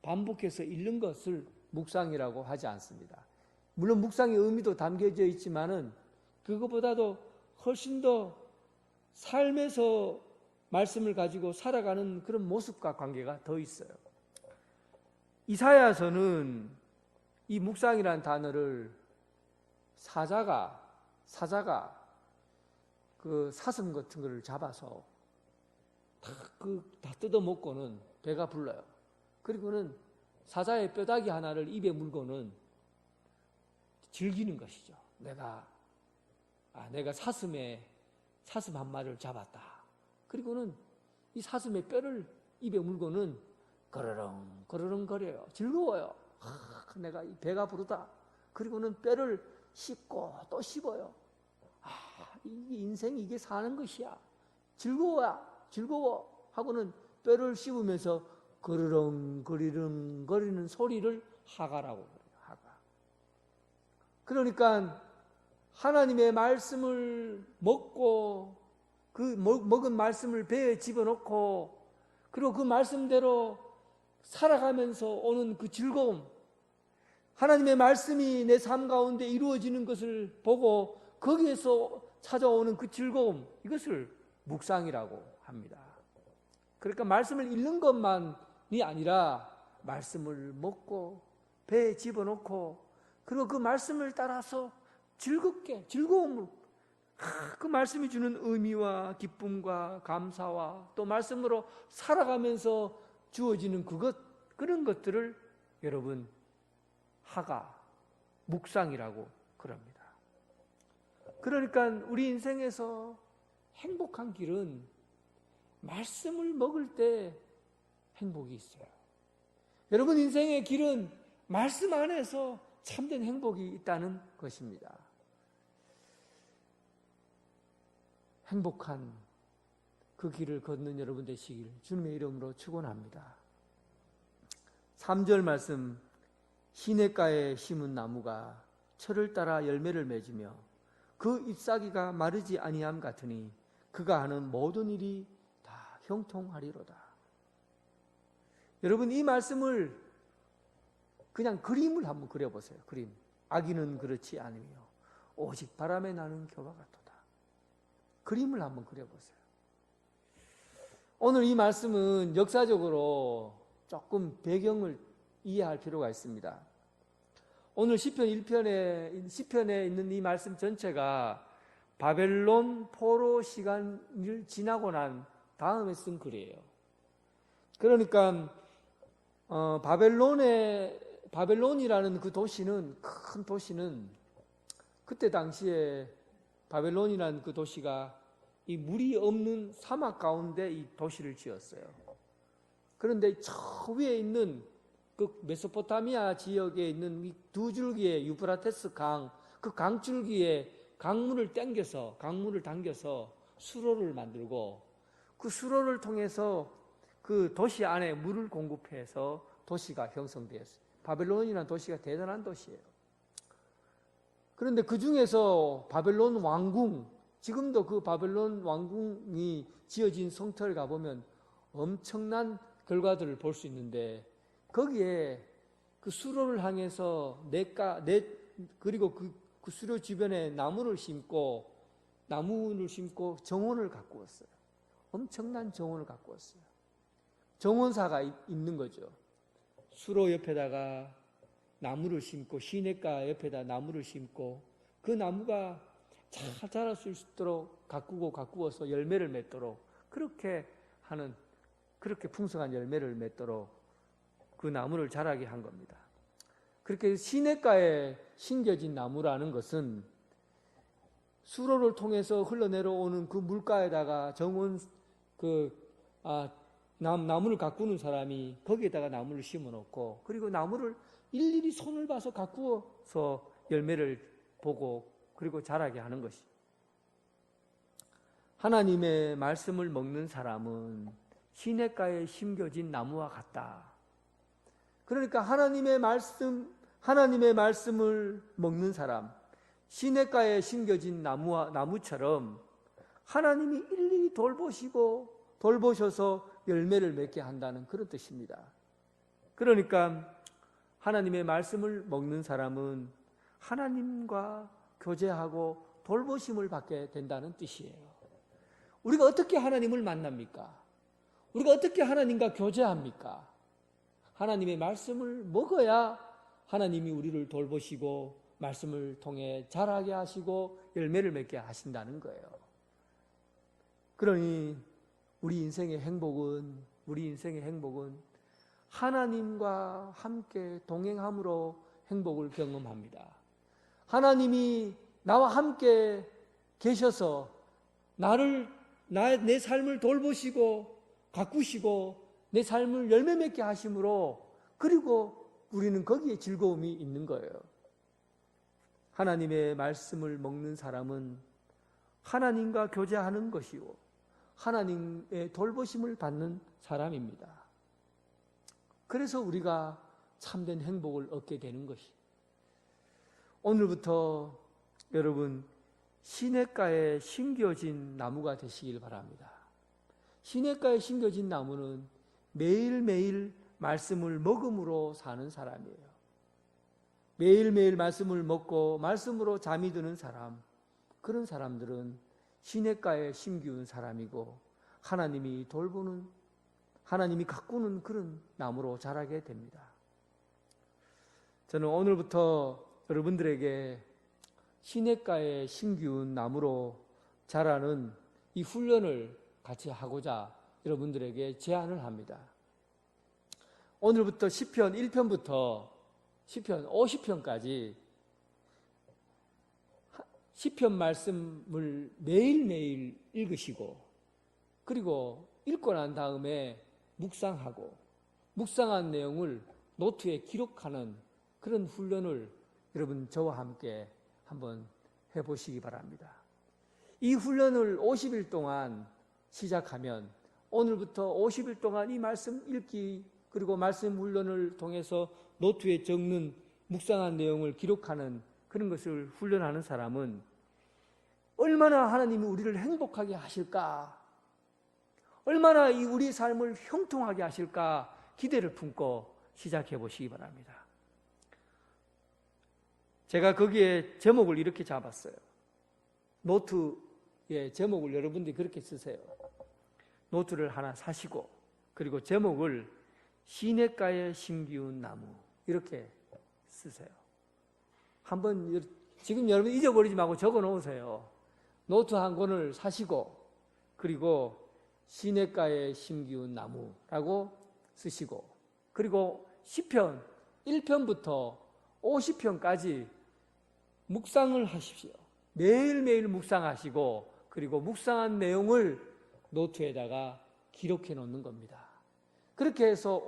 [SPEAKER 1] 반복해서 읽는 것을 묵상이라고 하지 않습니다. 물론 묵상의 의미도 담겨져 있지만은 그것보다도 훨씬 더 삶에서 말씀을 가지고 살아가는 그런 모습과 관계가 더 있어요. 이사야서는 이 묵상이라는 단어를 사자가 그 사슴 같은 거를 잡아서 다 뜯어먹고는 배가 불러요. 그리고는 사자의 뼈다귀 하나를 입에 물고는 즐기는 것이죠. 내가 사슴 한 마리를 잡았다. 그리고는 이 사슴의 뼈를 입에 물고는 거르렁 거려요. 즐거워요. 내가 이 배가 부르다. 그리고는 뼈를 씹고 또 씹어요. 이게 인생이 이게 사는 것이야. 즐거워 하고는 뼈를 씹으면서 거르렁 거리는 소리를 하가라고 그래요. 하가. 그러니까 하나님의 말씀을 먹고 그 먹은 말씀을 배에 집어넣고 그리고 그 말씀대로 살아가면서 오는 그 즐거움, 하나님의 말씀이 내 삶 가운데 이루어지는 것을 보고 거기에서 찾아오는 그 즐거움, 이것을 묵상이라고 합니다. 그러니까 말씀을 읽는 것만이 아니라 말씀을 먹고 배에 집어넣고 그리고 그 말씀을 따라서 즐거움으로 그 말씀이 주는 의미와 기쁨과 감사와 또 말씀으로 살아가면서 주어지는 그런 것들을 여러분 하가, 묵상이라고 그럽니다. 그러니까 우리 인생에서 행복한 길은 말씀을 먹을 때 행복이 있어요. 여러분 인생의 길은 말씀 안에서 참된 행복이 있다는 것입니다. 행복한 그 길을 걷는 여러분 되시길 주님의 이름으로 축원합니다. 3절 말씀, 시냇가에 심은 나무가 철을 따라 열매를 맺으며 그 잎사귀가 마르지 아니함 같으니 그가 하는 모든 일이 다 형통하리로다. 여러분 이 말씀을 그냥 그림을 한번 그려보세요. 그림. 악인은 그렇지 않으며 오직 바람에 나는 겨와 같도다. 그림을 한번 그려보세요. 오늘 이 말씀은 역사적으로 조금 배경을 이해할 필요가 있습니다. 오늘 시편 10편에 있는 이 말씀 전체가 바벨론 포로 시간을 지나고 난 다음에 쓴 글이에요. 그러니까 바벨론이라는 그 도시는, 큰 도시는 그때 당시에 바벨론이라는 그 도시가 이 물이 없는 사막 가운데 이 도시를 지었어요. 그런데 저 위에 있는 그 메소포타미아 지역에 있는 이 두 줄기의 유프라테스 강, 그 강줄기에 강물을 당겨서 수로를 만들고 그 수로를 통해서 그 도시 안에 물을 공급해서 도시가 형성되었어요. 바벨론이라는 도시가 대단한 도시예요. 그런데 그 중에서 바벨론 왕궁, 지금도 그 바벨론 왕궁이 지어진 성터를 가보면 엄청난 결과들을 볼 수 있는데 거기에 그 수로를 향해서 그리고 그 수로 주변에 나무를 심고 정원을 가꾸었어요. 엄청난 정원을 가꾸었어요. 정원사가 있는 거죠. 수로 옆에다가 나무를 심고 시냇가 옆에다 나무를 심고 그 나무가 잘 자랄 수 있도록 가꾸어서 열매를 맺도록 그렇게 풍성한 열매를 맺도록 그 나무를 자라게 한 겁니다. 그렇게 시냇가에 심겨진 나무라는 것은 수로를 통해서 흘러내려오는 그 물가에다가 나무를 가꾸는 사람이 거기에다가 나무를 심어 놓고 그리고 나무를 일일이 손을 봐서 가꾸어서 열매를 보고 그리고 자라게 하는 것이. 하나님의 말씀을 먹는 사람은 시냇가에 심겨진 나무와 같다. 그러니까 하나님의 말씀을 먹는 사람, 시냇가에 심겨진 나무처럼 하나님이 일일이 돌보셔서 열매를 맺게 한다는 그런 뜻입니다. 그러니까 하나님의 말씀을 먹는 사람은 하나님과 교제하고 돌보심을 받게 된다는 뜻이에요. 우리가 어떻게 하나님을 만납니까? 우리가 어떻게 하나님과 교제합니까? 하나님의 말씀을 먹어야 하나님이 우리를 돌보시고 말씀을 통해 자라게 하시고 열매를 맺게 하신다는 거예요. 그러니 우리 인생의 행복은 하나님과 함께 동행함으로 행복을 경험합니다. 하나님이 나와 함께 계셔서 내 삶을 돌보시고 가꾸시고 내 삶을 열매 맺게 하심으로 그리고 우리는 거기에 즐거움이 있는 거예요. 하나님의 말씀을 먹는 사람은 하나님과 교제하는 것이요 하나님의 돌보심을 받는 사람입니다. 그래서 우리가 참된 행복을 얻게 되는 것이. 오늘부터 여러분 시냇가에 심겨진 나무가 되시길 바랍니다. 시냇가에 심겨진 나무는 매일매일 말씀을 먹음으로 사는 사람이에요. 매일매일 말씀을 먹고 말씀으로 잠이 드는 사람, 그런 사람들은 시냇가에 심기운 사람이고 하나님이 돌보는 하나님이 가꾸는 그런 나무로 자라게 됩니다. 저는 오늘부터 여러분들에게 시냇가에 심기운 나무로 자라는 이 훈련을 같이 하고자 여러분들에게 제안을 합니다. 오늘부터 시편 1편부터 시편 50편까지 시편 말씀을 매일매일 읽으시고 그리고 읽고 난 다음에 묵상하고 묵상한 내용을 노트에 기록하는 그런 훈련을 여러분 저와 함께 한번 해보시기 바랍니다. 이 훈련을 50일 동안 시작하면 오늘부터 50일 동안 이 말씀 읽기 그리고 말씀 훈련을 통해서 노트에 적는 묵상한 내용을 기록하는 그런 것을 훈련하는 사람은 얼마나 하나님이 우리를 행복하게 하실까, 얼마나 우리 삶을 형통하게 하실까 기대를 품고 시작해 보시기 바랍니다. 제가 거기에 제목을 이렇게 잡았어요. 노트에 제목을 여러분들이 그렇게 쓰세요. 노트를 하나 사시고 그리고 제목을 시냇가에 심기운 나무 이렇게 쓰세요. 한번 지금 여러분 잊어버리지 말고 적어 놓으세요. 노트 한 권을 사시고 그리고 시냇가에 심기운 나무라고 쓰시고 그리고 시편 1편부터 50편까지 묵상을 하십시오. 매일매일 묵상하시고 그리고 묵상한 내용을 노트에다가 기록해 놓는 겁니다. 그렇게 해서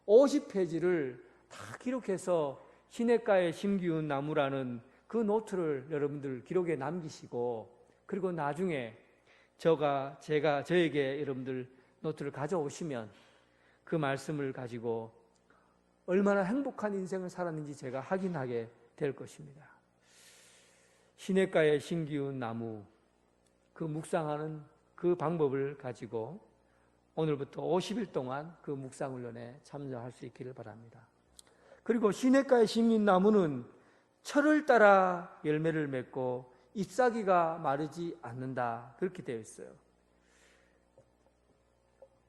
[SPEAKER 1] 50페이지를 다 기록해서 시냇가에 심기운 나무라는 그 노트를 여러분들 기록에 남기시고 그리고 나중에 저에게 여러분들 노트를 가져오시면 그 말씀을 가지고 얼마나 행복한 인생을 살았는지 제가 확인하게 될 것입니다. 시냇가에 심기운 나무, 그 묵상하는 그 방법을 가지고 오늘부터 50일 동안 그 묵상훈련에 참여할 수 있기를 바랍니다. 그리고 시냇가에 심긴 나무는 철을 따라 열매를 맺고 잎사귀가 마르지 않는다. 그렇게 되어 있어요.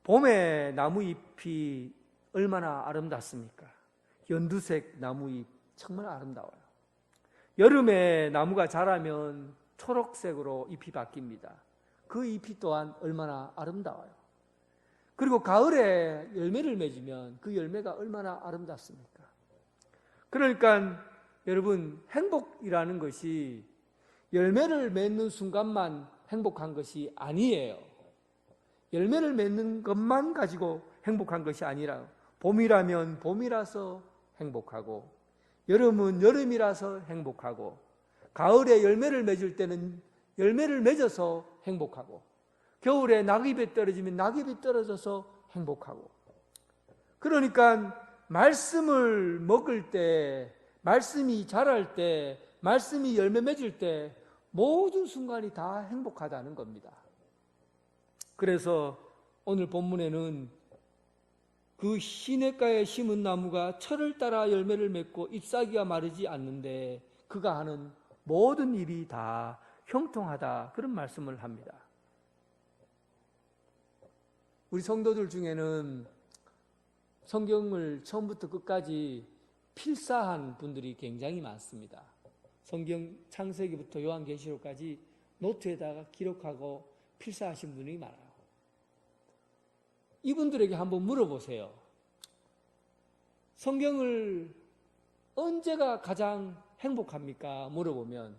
[SPEAKER 1] 봄에 나무잎이 얼마나 아름답습니까? 연두색 나무잎 정말 아름다워요. 여름에 나무가 자라면 초록색으로 잎이 바뀝니다. 그 잎이 또한 얼마나 아름다워요. 그리고 가을에 열매를 맺으면 그 열매가 얼마나 아름답습니까? 그러니까 여러분 행복이라는 것이 열매를 맺는 순간만 행복한 것이 아니에요. 열매를 맺는 것만 가지고 행복한 것이 아니라 봄이라면 봄이라서 행복하고 여름은 여름이라서 행복하고 가을에 열매를 맺을 때는 열매를 맺어서 행복하고 겨울에 낙엽이 떨어지면 낙엽이 떨어져서 행복하고 그러니까 말씀을 먹을 때 말씀이 자랄 때 말씀이 열매 맺을 때 모든 순간이 다 행복하다는 겁니다. 그래서 오늘 본문에는 그 시냇가에 심은 나무가 철을 따라 열매를 맺고 잎사귀가 마르지 않는데 그가 하는 모든 일이 다 형통하다 그런 말씀을 합니다. 우리 성도들 중에는 성경을 처음부터 끝까지 필사한 분들이 굉장히 많습니다. 성경 창세기부터 요한계시록까지 노트에다가 기록하고 필사하신 분이 많아요. 이분들에게 한번 물어보세요. 성경을 언제가 가장 행복합니까? 물어보면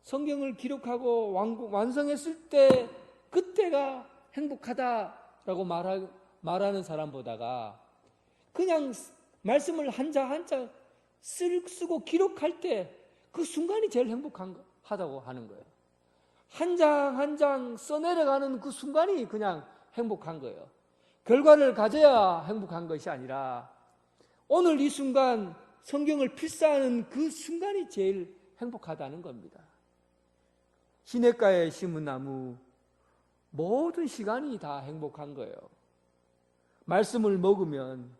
[SPEAKER 1] 성경을 기록하고 완성했을 때 그때가 행복하다라고 말하는 사람보다가 그냥 말씀을 한자 한자 쓰고 기록할 때 그 순간이 제일 행복하다고 하는 거예요. 한 장 한 장 써내려가는 그 순간이 그냥 행복한 거예요. 결과를 가져야 행복한 것이 아니라 오늘 이 순간 성경을 필사하는 그 순간이 제일 행복하다는 겁니다. 시냇가에 심은 나무 모든 시간이 다 행복한 거예요. 말씀을 먹으면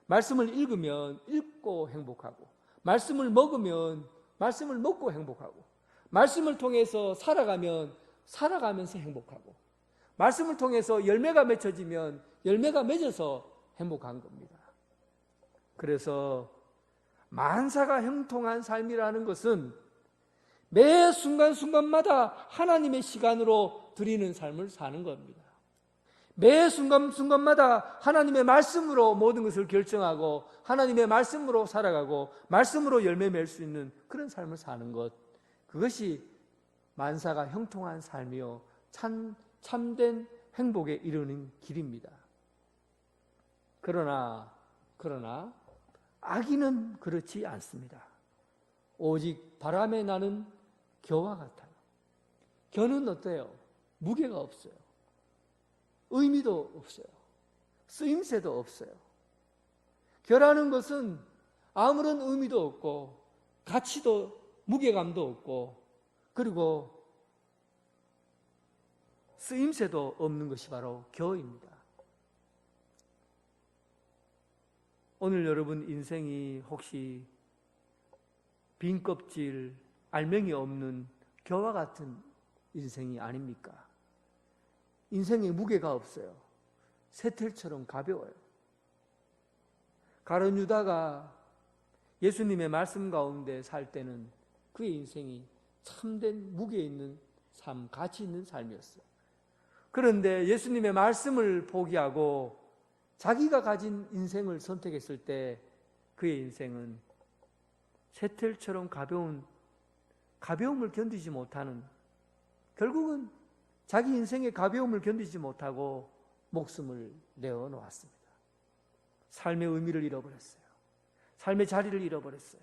[SPEAKER 1] 말씀을 읽으면 읽고 행복하고 말씀을 먹으면 말씀을 먹고 행복하고 말씀을 통해서 살아가면 살아가면서 행복하고 말씀을 통해서 열매가 맺혀지면 열매가 맺어서 행복한 겁니다. 그래서 만사가 형통한 삶이라는 것은 매 순간순간마다 하나님의 시간으로 드리는 삶을 사는 겁니다. 매 순간순간마다 하나님의 말씀으로 모든 것을 결정하고 하나님의 말씀으로 살아가고 말씀으로 열매 맺을 수 있는 그런 삶을 사는 것, 그것이 만사가 형통한 삶이요 참된 행복에 이르는 길입니다. 그러나 악인은 그렇지 않습니다. 오직 바람에 나는 겨와 같아요. 겨는 어때요? 무게가 없어요. 의미도 없어요. 쓰임새도 없어요. 겨라는 것은 아무런 의미도 없고 가치도 무게감도 없고 그리고 쓰임새도 없는 것이 바로 겨입니다. 오늘 여러분 인생이 혹시 빈 껍질, 알맹이 없는 겨와 같은 인생이 아닙니까? 인생에 무게가 없어요. 새털처럼 가벼워요. 가룟 유다가 예수님의 말씀 가운데 살 때는 그의 인생이 참된 무게 있는 삶, 가치 있는 삶이었어요. 그런데 예수님의 말씀을 포기하고 자기가 가진 인생을 선택했을 때 그의 인생은 새털처럼 가벼움을 견디지 못하는, 결국은 자기 인생의 가벼움을 견디지 못하고 목숨을 내어놓았습니다. 삶의 의미를 잃어버렸어요. 삶의 자리를 잃어버렸어요.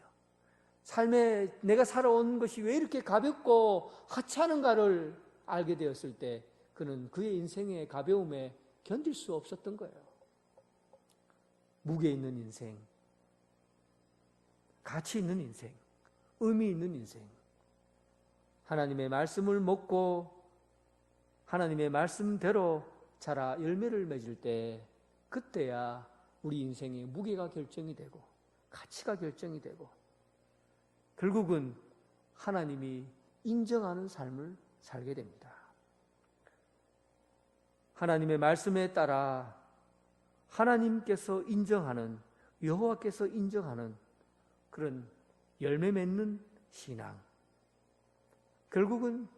[SPEAKER 1] 삶에 내가 살아온 것이 왜 이렇게 가볍고 하찮은가를 알게 되었을 때 그는 그의 인생의 가벼움에 견딜 수 없었던 거예요. 무게 있는 인생, 가치 있는 인생, 의미 있는 인생, 하나님의 말씀을 먹고 하나님의 말씀대로 자라 열매를 맺을 때 그때야 우리 인생의 무게가 결정이 되고 가치가 결정이 되고 결국은 하나님이 인정하는 삶을 살게 됩니다. 하나님의 말씀에 따라 하나님께서 인정하는, 여호와께서 인정하는 그런 열매 맺는 신앙, 결국은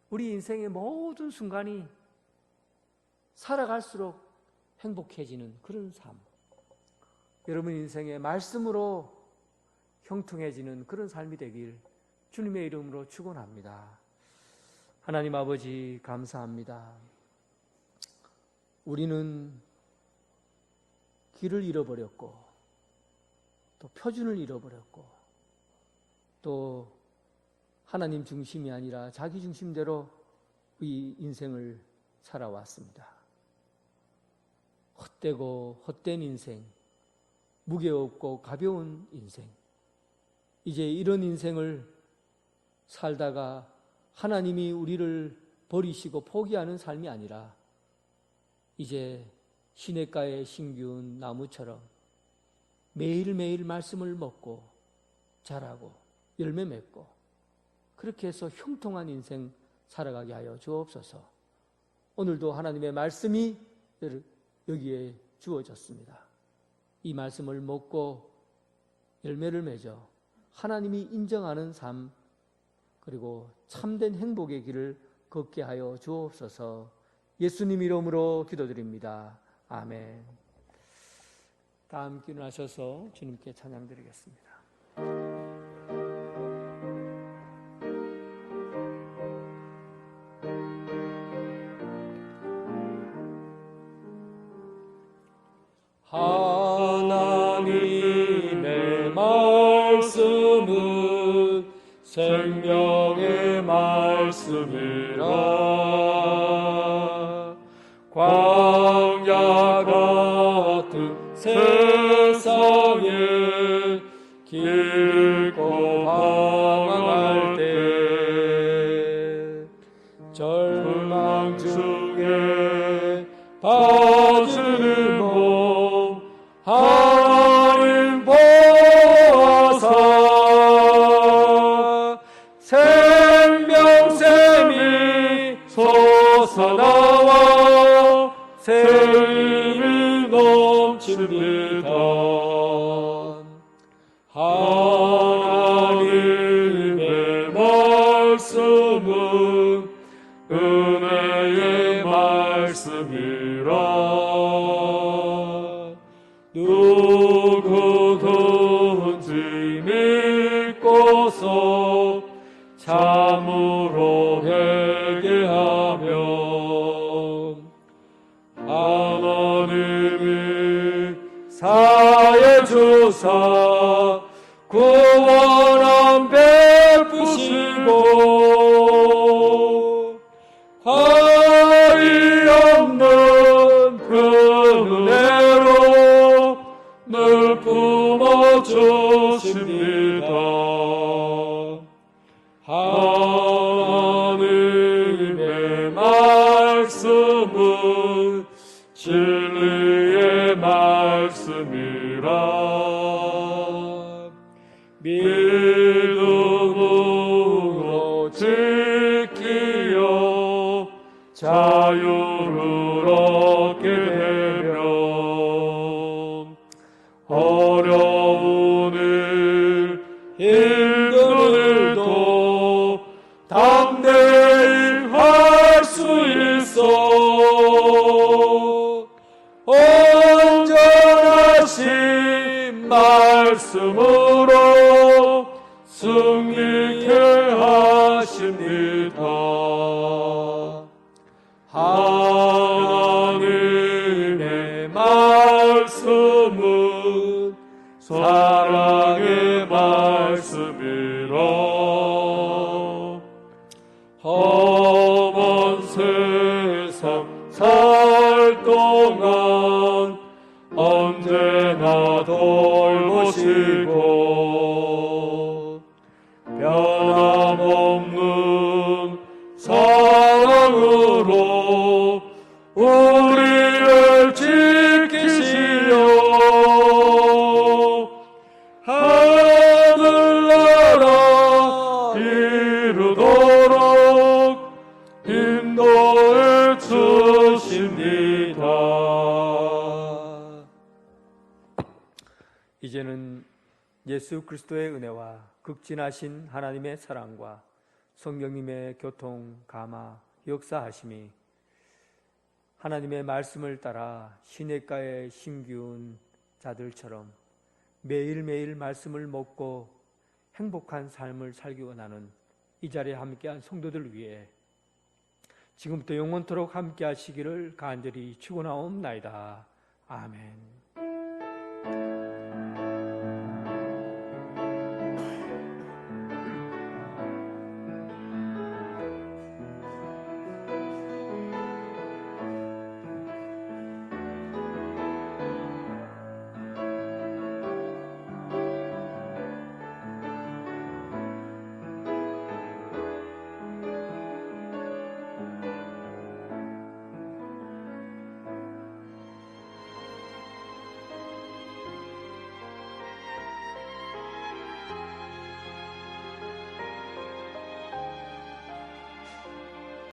[SPEAKER 1] 우리 인생의 모든 순간이 살아갈수록 행복해지는 그런 삶, 여러분 인생의 말씀으로 형통해지는 그런 삶이 되길 주님의 이름으로 축원합니다. 하나님 아버지 감사합니다. 우리는 길을 잃어버렸고 또 표준을 잃어버렸고 또 하나님 중심이 아니라 자기 중심대로 이 인생을 살아왔습니다. 헛되고 헛된 인생, 무게없고 가벼운 인생, 이제 이런 인생을 살다가 하나님이 우리를 버리시고 포기하는 삶이 아니라 이제 시냇가에 심기운 나무처럼 매일매일 말씀을 먹고 자라고 열매 맺고 그렇게 해서 형통한 인생 살아가게 하여 주옵소서. 오늘도 하나님의 말씀이 여기에 주어졌습니다. 이 말씀을 먹고 열매를 맺어 하나님이 인정하는 삶 그리고 참된 행복의 길을 걷게 하여 주옵소서. 예수님 이름으로 기도드립니다. 아멘. 다 함께 일어나셔서 주님께 찬양드리겠습니다.
[SPEAKER 2] 하나님의 말씀은 생명의 말씀이라. 광야 같은 세상에 길고 방황할 때 절망 중에 빠지는 몸 하나님 보아사 생명샘이 솟아나와 은혜의 말씀이라. 누구든지 믿고서 참으로 회개하면 하나님이 사해 주사 구원함 베푸시고 har이 없는 그 은혜로 늘 품어주십니다. 하나님의 말씀은 진리의 말씀이라. 믿음으로 지키어 자유를 얻게 되면 어려운 일, 힘든 일도 담대히 할 수 있어. 온전하신 말씀으로 승리케 하십니다. 하나님의 말씀은 사랑의 말씀이라. 험한 세상 살 동안 언제나 돌보시고 변함없는 사랑으로 우리를 지키시어 하늘나라 이루도록 인도해 주십니다.
[SPEAKER 1] 이제는 예수 그리스도의 은혜와 극진하신 하나님의 사랑과 성령님의 교통, 감화, 역사하심이 하나님의 말씀을 따라 시냇가에 심기운 자들처럼 매일매일 말씀을 먹고 행복한 삶을 살기 원하는 이 자리에 함께한 성도들 위해 지금부터 영원토록 함께 하시기를 간절히 축원하옵나이다. 아멘.